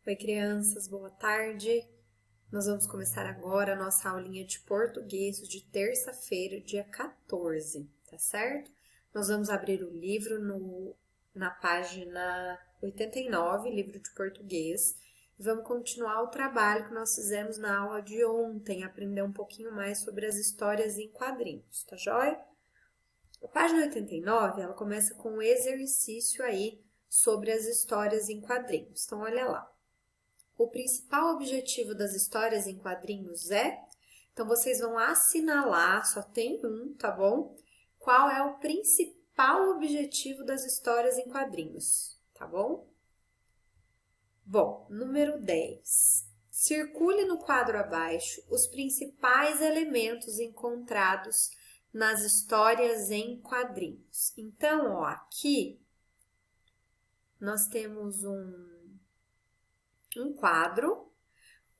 Oi, crianças, boa tarde. Nós vamos começar agora a nossa aulinha de português de terça-feira, dia 14, tá certo? Nós vamos abrir o livro na página 89, livro de português, e vamos continuar o trabalho que nós fizemos na aula de ontem, aprender um pouquinho mais sobre as histórias em quadrinhos, tá joia? A página 89, ela começa com um exercício aí sobre as histórias em quadrinhos. Então, olha lá. O principal objetivo das histórias em quadrinhos é... Então, vocês vão assinalar, só tem um, tá bom? Qual é o principal objetivo das histórias em quadrinhos, tá bom? Bom, número 10. Circule no quadro abaixo os principais elementos encontrados nas histórias em quadrinhos. Então, ó, aqui nós temos um quadro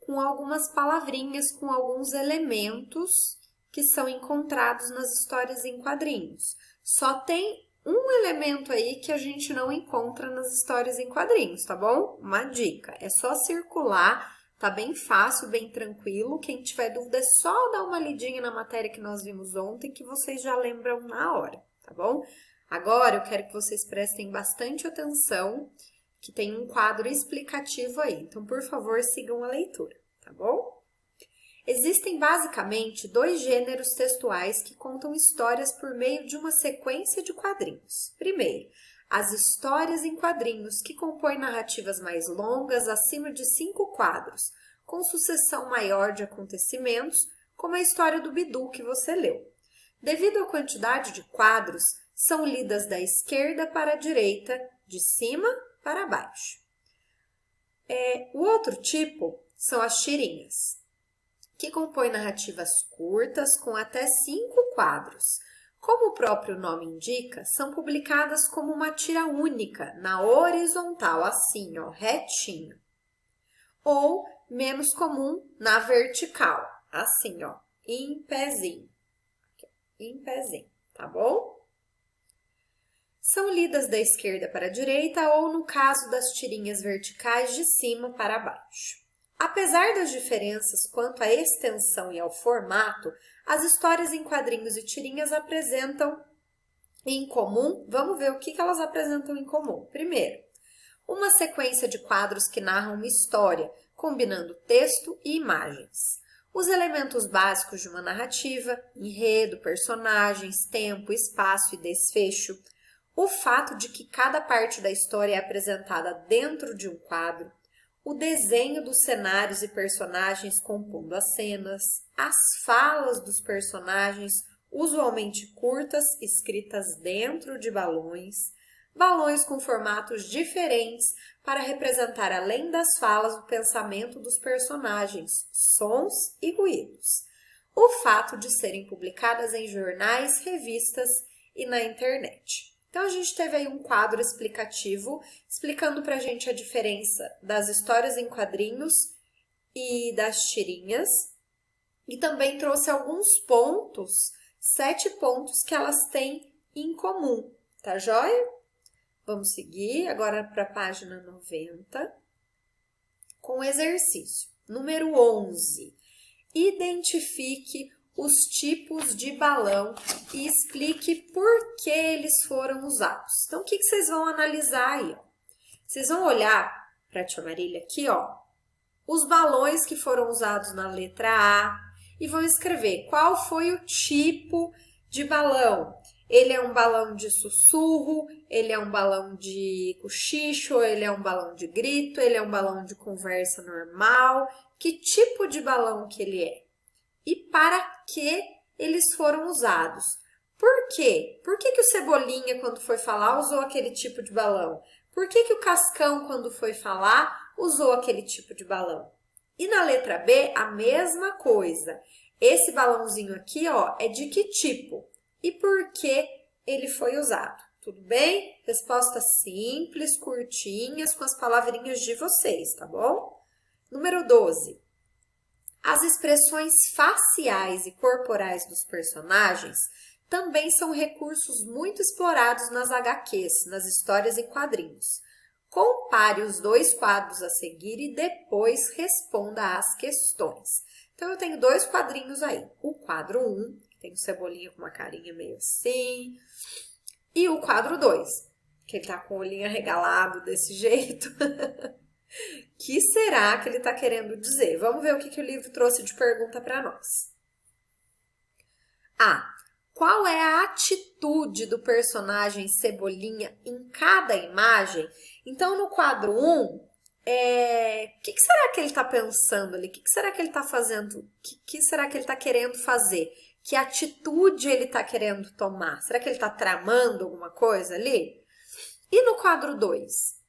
com algumas palavrinhas, com alguns elementos que são encontrados nas histórias em quadrinhos. Só tem um elemento aí que a gente não encontra nas histórias em quadrinhos, tá bom? Uma dica, é só circular, tá bem fácil, bem tranquilo. Quem tiver dúvida é só dar uma lidinha na matéria que nós vimos ontem, que vocês já lembram na hora, tá bom? Agora eu quero que vocês prestem bastante atenção, que tem um quadro explicativo aí. Então, por favor, sigam a leitura, tá bom? Existem basicamente dois gêneros textuais que contam histórias por meio de uma sequência de quadrinhos. Primeiro, as histórias em quadrinhos, que compõem narrativas mais longas, acima de 5 quadros, com sucessão maior de acontecimentos, como a história do Bidu que você leu. Devido à quantidade de quadros, são lidas da esquerda para a direita, de cima para baixo. O outro tipo são as tirinhas, que compõem narrativas curtas com até 5 quadros. Como o próprio nome indica, são publicadas como uma tira única, na horizontal, assim, ó, retinho. Ou, menos comum, na vertical, assim, ó, em pezinho. Em pezinho, tá bom? São lidas da esquerda para a direita ou, no caso das tirinhas verticais, de cima para baixo. Apesar das diferenças quanto à extensão e ao formato, as histórias em quadrinhos e tirinhas apresentam em comum, vamos ver o que elas apresentam em comum. Primeiro, uma sequência de quadros que narram uma história, combinando texto e imagens. Os elementos básicos de uma narrativa, enredo, personagens, tempo, espaço e desfecho. O fato de que cada parte da história é apresentada dentro de um quadro, o desenho dos cenários e personagens compondo as cenas, as falas dos personagens, usualmente curtas, escritas dentro de balões com formatos diferentes para representar, além das falas, o pensamento dos personagens, sons e ruídos. O fato de serem publicadas em jornais, revistas e na internet. Então, a gente teve aí um quadro explicativo, explicando para a gente a diferença das histórias em quadrinhos e das tirinhas. E também trouxe alguns pontos, 7 pontos que elas têm em comum, tá joia? Vamos seguir agora para a página 90, com o exercício. Número 11. Identifique os tipos de balão e explique por que eles foram usados. Então, o que vocês vão analisar aí? Ó? Vocês vão olhar para a tia Marília aqui, ó, os balões que foram usados na letra A e vão escrever qual foi o tipo de balão. Ele é um balão de sussurro, ele é um balão de cochicho, ele é um balão de grito, ele é um balão de conversa normal. Que tipo de balão que ele é? E para que eles foram usados? Por quê? Por que o Cebolinha, quando foi falar, usou aquele tipo de balão? Por que o Cascão, quando foi falar, usou aquele tipo de balão? E na letra B, a mesma coisa. Esse balãozinho aqui, ó, é de que tipo? E por que ele foi usado? Tudo bem? Respostas simples, curtinhas, com as palavrinhas de vocês, tá bom? Número 12. As expressões faciais e corporais dos personagens também são recursos muito explorados nas HQs, nas histórias em quadrinhos. Compare os dois quadros a seguir e depois responda às questões. Então, eu tenho dois quadrinhos aí. O quadro 1, que tem o Cebolinha com uma carinha meio assim, e o quadro 2, que ele tá com o olhinho arregalado desse jeito. Que será que ele está querendo dizer? Vamos ver o que o livro trouxe de pergunta para nós. A. Qual é a atitude do personagem Cebolinha em cada imagem? Então, no quadro 1, o que será que ele está pensando ali? O que será que ele está fazendo? O que será que ele está querendo fazer? Que atitude ele está querendo tomar? Será que ele está tramando alguma coisa ali? E no quadro 2?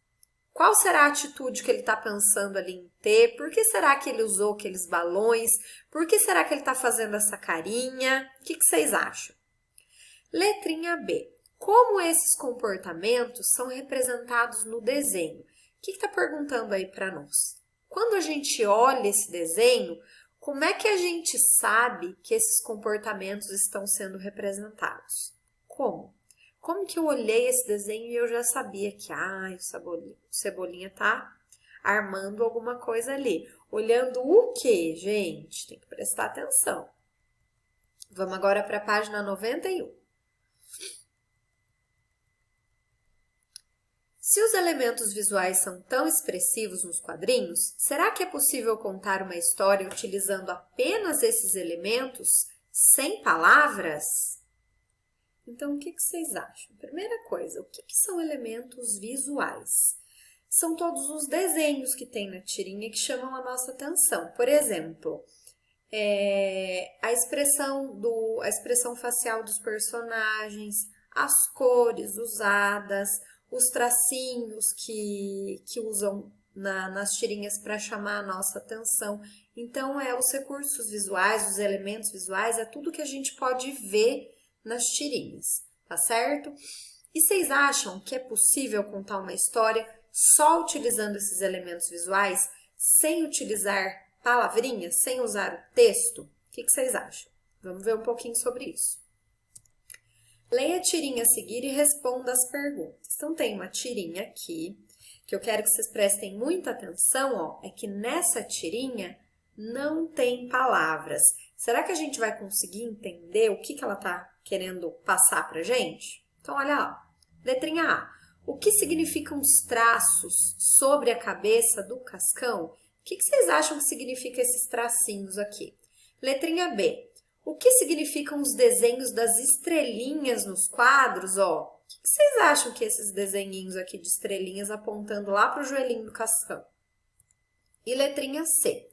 Qual será a atitude que ele está pensando ali em ter? Por que será que ele usou aqueles balões? Por que será que ele está fazendo essa carinha? O que vocês acham? Letrinha B. Como esses comportamentos são representados no desenho? O que está perguntando aí para nós? Quando a gente olha esse desenho, como é que a gente sabe que esses comportamentos estão sendo representados? Como? Como que eu olhei esse desenho e eu já sabia que o Cebolinha tá armando alguma coisa ali. Olhando o quê, gente? Tem que prestar atenção. Vamos agora para a página 91. Se os elementos visuais são tão expressivos nos quadrinhos, será que é possível contar uma história utilizando apenas esses elementos, sem palavras? Então, o que vocês acham? Primeira coisa, o que são elementos visuais? São todos os desenhos que tem na tirinha que chamam a nossa atenção. Por exemplo, a expressão facial dos personagens, as cores usadas, os tracinhos que usam nas tirinhas para chamar a nossa atenção. Então, os recursos visuais, os elementos visuais, é tudo que a gente pode ver nas tirinhas, tá certo? E vocês acham que é possível contar uma história só utilizando esses elementos visuais, sem utilizar palavrinhas, sem usar o texto? O que vocês acham? Vamos ver um pouquinho sobre isso. Leia a tirinha a seguir e responda as perguntas. Então, tem uma tirinha aqui, que eu quero que vocês prestem muita atenção, ó, é que nessa tirinha não tem palavras. Será que a gente vai conseguir entender o que ela está querendo passar pra gente? Então, olha lá. Letrinha A. O que significam os traços sobre a cabeça do Cascão? O que vocês acham que significa esses tracinhos aqui? Letrinha B. O que significam os desenhos das estrelinhas nos quadros? Ó, o que vocês acham que esses desenhinhos aqui de estrelinhas apontando lá para o joelhinho do Cascão? E letrinha C.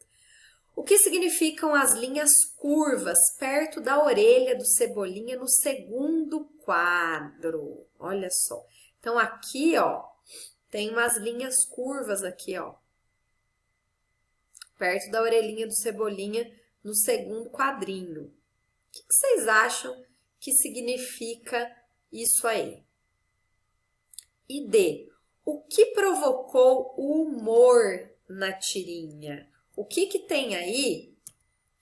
O que significam as linhas curvas perto da orelha do Cebolinha no segundo quadro? Olha só. Então, aqui, ó, tem umas linhas curvas aqui, ó, perto da orelhinha do Cebolinha no segundo quadrinho. O que vocês acham que significa isso aí? E D. O que provocou o humor na tirinha? O que tem aí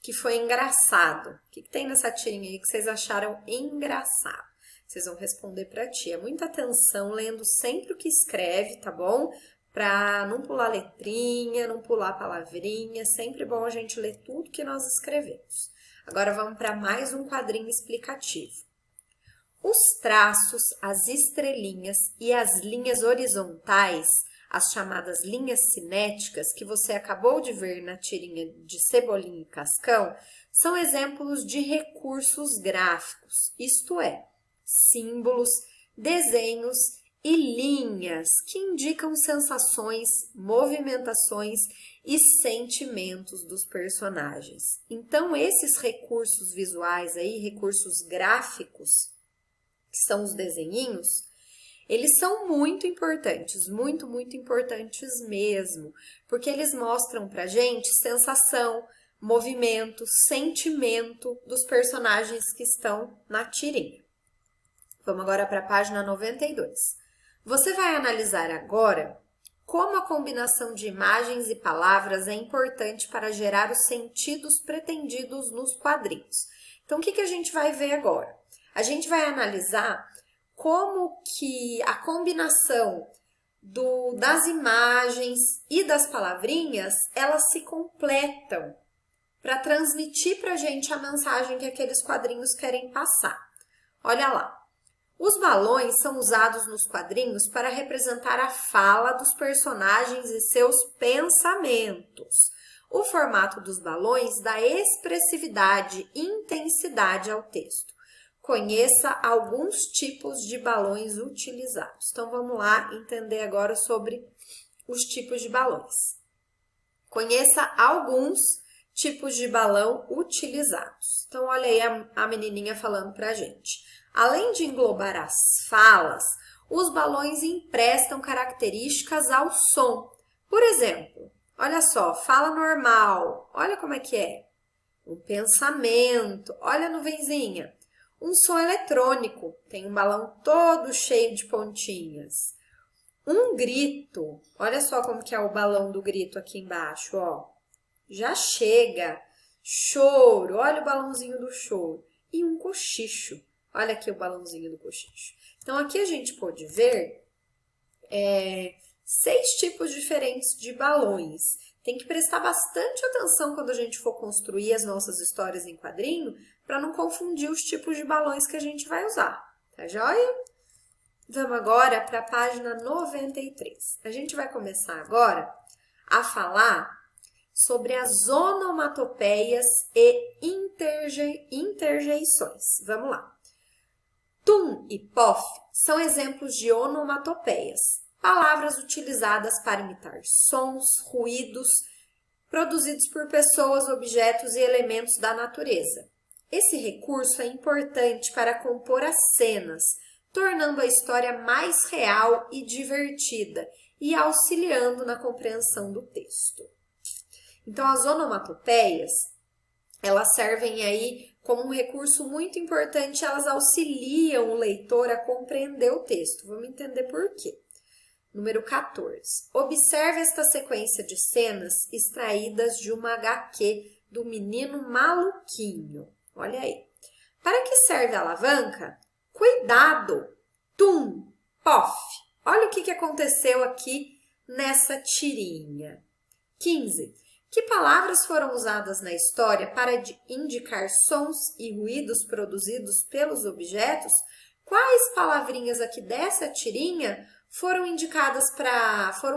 que foi engraçado? O que tem nessa tirinha aí que vocês acharam engraçado? Vocês vão responder para a tia. Muita atenção, lendo sempre o que escreve, tá bom? Para não pular letrinha, não pular palavrinha. Sempre bom a gente ler tudo que nós escrevemos. Agora vamos para mais um quadrinho explicativo. Os traços, as estrelinhas e as linhas horizontais, as chamadas linhas cinéticas, que você acabou de ver na tirinha de Cebolinha e Cascão, são exemplos de recursos gráficos, isto é, símbolos, desenhos e linhas que indicam sensações, movimentações e sentimentos dos personagens. Então, esses recursos visuais aí, recursos gráficos, que são os desenhinhos, eles são muito importantes, muito, muito importantes mesmo, porque eles mostram pra gente sensação, movimento, sentimento dos personagens que estão na tirinha. Vamos agora para a página 92. Você vai analisar agora como a combinação de imagens e palavras é importante para gerar os sentidos pretendidos nos quadrinhos. Então, o que a gente vai ver agora? A gente vai analisar como que a combinação das imagens e das palavrinhas, elas se completam para transmitir para a gente a mensagem que aqueles quadrinhos querem passar. Olha lá. Os balões são usados nos quadrinhos para representar a fala dos personagens e seus pensamentos. O formato dos balões dá expressividade e intensidade ao texto. Conheça alguns tipos de balões utilizados. Então, vamos lá entender agora sobre os tipos de balões. Conheça alguns tipos de balão utilizados. Então, olha aí a menininha falando pra gente. Além de englobar as falas, os balões emprestam características ao som. Por exemplo, olha só, fala normal, olha como é que é. Um pensamento, olha a nuvenzinha. Um som eletrônico, tem um balão todo cheio de pontinhas. Um grito, olha só como que é o balão do grito aqui embaixo, ó. Já chega. Choro, olha o balãozinho do choro. E um cochicho, olha aqui o balãozinho do cochicho. Então, aqui a gente pode ver 6 tipos diferentes de balões. Tem que prestar bastante atenção quando a gente for construir as nossas histórias em quadrinho, para não confundir os tipos de balões que a gente vai usar, tá joia? Vamos agora para a página 93. A gente vai começar agora a falar sobre as onomatopeias e interjeições. Vamos lá. Tum e pof são exemplos de onomatopeias, palavras utilizadas para imitar sons, ruídos, produzidos por pessoas, objetos e elementos da natureza. Esse recurso é importante para compor as cenas, tornando a história mais real e divertida e auxiliando na compreensão do texto. Então, as onomatopeias, elas servem aí como um recurso muito importante, elas auxiliam o leitor a compreender o texto. Vamos entender por quê. Número 14. Observe esta sequência de cenas extraídas de uma HQ do Menino Maluquinho. Olha aí. Para que serve a alavanca? Cuidado! Tum! Pof! Olha o que aconteceu aqui nessa tirinha. 15. Que palavras foram usadas na história para indicar sons e ruídos produzidos pelos objetos? Quais palavrinhas aqui dessa tirinha foram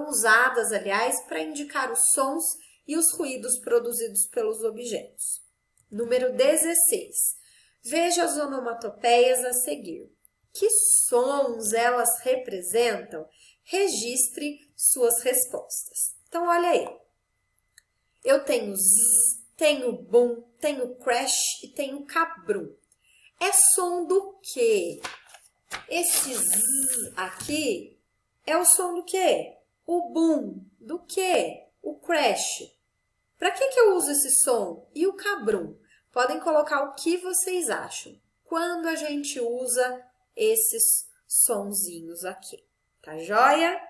usadas, aliás, para indicar os sons e os ruídos produzidos pelos objetos? Número 16. Veja as onomatopeias a seguir. Que sons elas representam? Registre suas respostas. Então, olha aí. Eu tenho zzz, tenho bum, tenho crash e tenho cabrum. É som do quê? Esse zzz aqui é o som do quê? O bum, do quê? O crash. Para que eu uso esse som? E o cabrum? Podem colocar o que vocês acham quando a gente usa esses sonzinhos aqui. Tá joia?